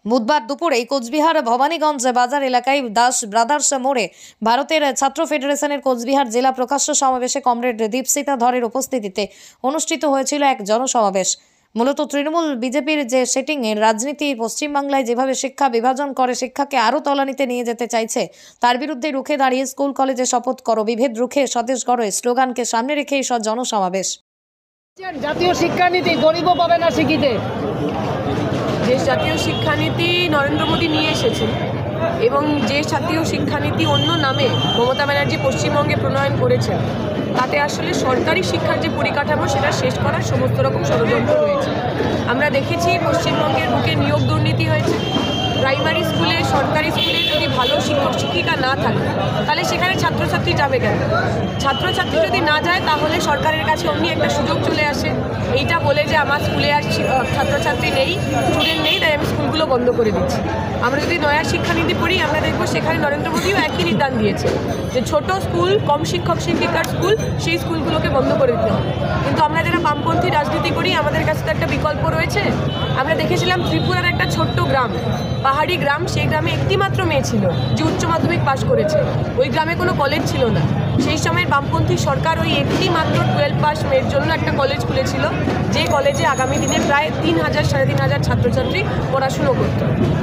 বুধবার দুপুরে কোচবিহার ভবানীগঞ্জ বাজার এলাকায় দাস ব্রাদার্স মোড়ে ভারতের ছাত্র ফেডারেশনের কোচবিহার জেলা প্রকাশ্য সমাবেশে কমরেড দীপসিতা ধরের উপস্থিতিতে অনুষ্ঠিত হয়েছিল এক জনসমাবেশ। মূলত তৃণমূল বিজেপির যে সেটিংয়ের রাজনীতি পশ্চিমবাংলায় যেভাবে শিক্ষা বিভাজন করে শিক্ষাকে আরও তলানিতে নিয়ে যেতে চাইছে, তার বিরুদ্ধে রুখে দাঁড়িয়ে স্কুল কলেজে শপথ করো, বিভেদ রুখে স্বদেশ গড়ো স্লোগানকে সামনে রেখে এই জনসমাবেশ। জাতীয় শিক্ষানীতি গরিবও পাবে না শিখিতে। যে জাতীয় শিক্ষানীতি নরেন্দ্র মোদী নিয়ে এসেছেন এবং যে জাতীয় শিক্ষানীতি অন্য নামে মমতা ব্যানার্জি পশ্চিমবঙ্গে প্রণয়ন করেছেন, তাতে আসলে সরকারি শিক্ষার যে পরিকাঠামো সেটা শেষ করার সমস্ত রকম ষড়যন্ত্র রয়েছে। আমরা দেখেছি পশ্চিমবঙ্গের বুকে নিয়োগ দুর্নীতি হয়েছে। প্রাইমারি স্কুলে, সরকারি স্কুলে যদি ভালো শিক্ষক শিক্ষিকা না থাকে তাহলে সেখানে ছাত্রছাত্রী যাবে কেন? ছাত্রছাত্রী যদি না যায় তাহলে সরকারের কাছে অমনি একটা সুযোগ চলে আসে, এইটা বলে যে আমার স্কুলে আর ছাত্রছাত্রী নেই, স্টুডেন্ট নেই, তাই আমি স্কুলগুলো বন্ধ করে দিচ্ছি। আমরা যদি নয়া শিক্ষানীতি পড়ি আমরা দেখব সেখানে নরেন্দ্র মোদীও একই নির্দেশ দিয়েছে যে ছোট স্কুল, কম শিক্ষক শিক্ষিকার স্কুল, সেই স্কুলগুলোকে বন্ধ করে দিতে হবে। কিন্তু আমরা যারা বামপন্থী রাজনীতি করি আমাদের কাছে তো একটা বিকল্প রয়েছে। আমরা দেখেছিলাম ত্রিপুরার একটা ছোট্ট গ্রাম, পাহাড়ি গ্রাম, সেই গ্রামে একটি মাত্র মেয়ে ছিল যে উচ্চ মাধ্যমিক পাশ করেছে। ওই গ্রামে কোনো কলেজ ছিল না। সেই সময়ের বামপন্থী সরকার ওই একটি মাত্র 12 পাস মেয়ের জন্য একটা কলেজ খুলেছিল, যে কলেজে আগামী দিনে প্রায় 3000 সাড়ে 3000 ছাত্রছাত্রী পড়াশুনো করত।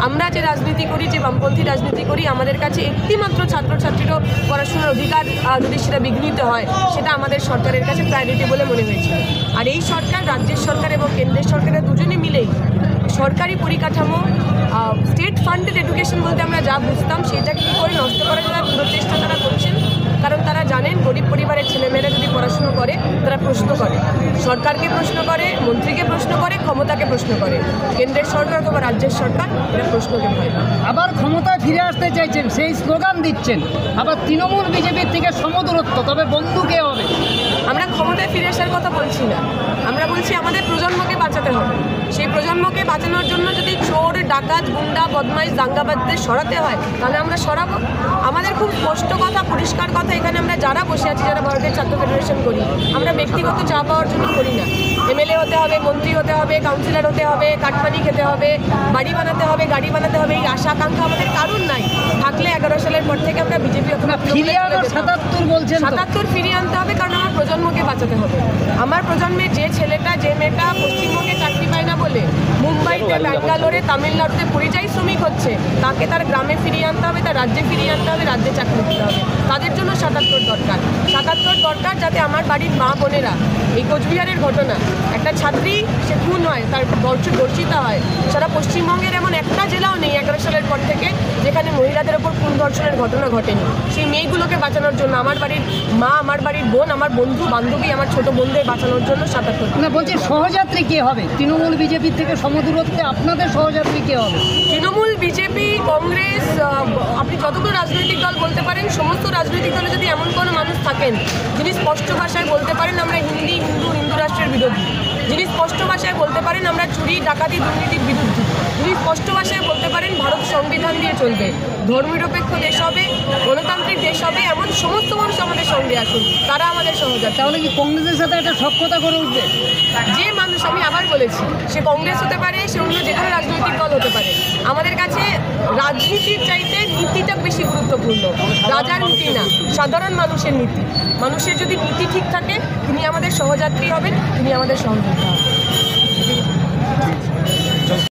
আমরা যে রাজনীতি করি, যে বামপন্থী রাজনীতি করি, আমাদের কাছে একটি মাত্র ছাত্রছাত্রীরও পড়াশোনার অধিকার যদি সেটা বিঘ্নিত হয়, সেটা আমাদের সরকারের কাছে প্রায়োরিটি বলে মনে হয়েছিল। আর এই সরকার, রাজ্যের সরকার এবং কেন্দ্রের সরকারের দুজনে মিলেই সরকারি পরিকাঠামো, স্টেট ফান্ডেড এডুকেশন বলতে আমরা যা বুঝতাম সেটাকে কী করে নষ্ট করার জন্য পুরো চেষ্টা তারা করছেন। কারণ তারা জানেন গরিব পরিবারের ছেলেমেয়েরা যদি পড়াশুনো করে তারা প্রশ্ন করে, সরকারকে প্রশ্ন করে, মন্ত্রীকে প্রশ্ন করে, ক্ষমতাকে প্রশ্ন করে। কেন্দ্রের সরকার অথবা রাজ্যের সরকার এরা প্রশ্নকে ভয় পায়। আবার ক্ষমতায় ফিরে আসতে চাইছেন, সেই স্লোগান দিচ্ছেন। আবার তৃণমূল বিজেপির থেকে সমদূরত্ব, তবে বন্ধু কে হবে? আমরা ক্ষমতায় ফিরে আসার কথা বলছি না, আমরা বলছি আমাদের প্রজন্মকে বাঁচাতে হবে। সেই প্রজন্মকে বাঁচানোর জন্য যদি চোর, ডাকাত, গুন্ডা, বদমাইশ, দাঙ্গাবাজদের সরাতে হয় তাহলে আমরা সরাবো। আমাদের খুব স্পষ্ট কথা, পরিষ্কার কথা, এখানে আমরা যারা বসে আছি, যারা ভারতের ছাত্র ফেডারেশন করি, আমরা ব্যক্তিগত চা পাওয়ার জন্য করি না। এমএলএ হতে হবে, মন্ত্রী হতে হবে, কাউন্সিলর হতে হবে, কাটমানি খেতে হবে, বাড়ি বানাতে হবে, গাড়ি বানাতে হবে, এই আশা আকাঙ্ক্ষা আমাদের কারণ নাই। থাকলে 11 সালের পর থেকে আমরা বিজেপি অথবা 77 বলছেন, 77 ফিরিয়ে আনতে হবে, কারণ আমার প্রজন্মকে বাঁচাতে হবে। আমার প্রজন্মের যে ছেলেটা, যে মেয়েটা পশ্চিমবঙ্গে চাকরি পায় না বলে মুম্বাইতে, ব্যাঙ্গালোরে, তামিলনাড়ুতে পরিযায়ী শ্রমিক হচ্ছে, তাকে তার গ্রামে ফিরিয়ে আনতে হবে, তার রাজ্যে ফিরিয়ে আনতে হবে, রাজ্যে চাকরি দিতে হবে। তাদের জন্য 77 দরকার। 77 দরকার যাতে আমার বাড়ির মা বোনেরা, এই কোচবিহারের ঘটনা, একটা ছাত্রী সে খুন হয়, তার ধর্ষিতা হয়, সারা পশ্চিমবঙ্গের এমন একটা জেলাও নেই 11 সালের পর থেকে যেখানে মহিলাদের ওপর খুন ধর্ষণের ঘটনা ঘটেনি। সেই মেয়েগুলোকে বাঁচানোর জন্য আমার বাড়ির মা, আমার বাড়ির বোন, আমার বন্ধু বান্ধবী, আমার ছোট বোনদের বাঁচানোর জন্য 77। না, বলছি সহযাত্রী কে হবে? তৃণমূল বিজেপির থেকে সমদূরত্বে আপনাদের সহযাত্রী কে হবে? তৃণমূল, বিজেপি, কংগ্রেস, আপনি যতগুলো রাজনৈতিক দল বলতে পারেন, সমস্ত রাজনৈতিক দলে যদি এমন কোনো মানুষ থাকেন যিনি স্পষ্ট ভাষায় বলতে পারেন আমরা হিন্দু রাষ্ট্রের বিরোধী, যিনি স্পষ্ট ভাষায় বলতে পারেন আমরা চুরি, ডাকাতি, দুর্নীতির বিরুদ্ধে, যিনি স্পষ্ট ভাষায় বলতে পারেন ভারত সংবিধান দিয়ে চলবে, ধর্মনিরপেক্ষ দেশ হবে, গণতান্ত্রিক দেশ হবে, এমন সমস্ত মানুষ আমাদের সঙ্গে আসুন, তারা আমাদের সহযোগিতা। তাহলে কি কংগ্রেসের সাথে একটা সখ্যতা করে উঠবে? যে মানুষ, আমি আবার বলেছি, সে কংগ্রেস হতে পারে, সে অন্য যে কোনো রাজনৈতিক দল হতে পারে, আমাদের কাছে রাজনীতির চাইতে নীতিটা বেশি গুরুত্বপূর্ণ। রাজার নীতি না, সাধারণ মানুষের নীতি। মানুষের যদি নীতি ঠিক থাকে তিনি আমাদের সহযাত্রী হবেন, তিনি আমাদের সহযোগিতা হবেন।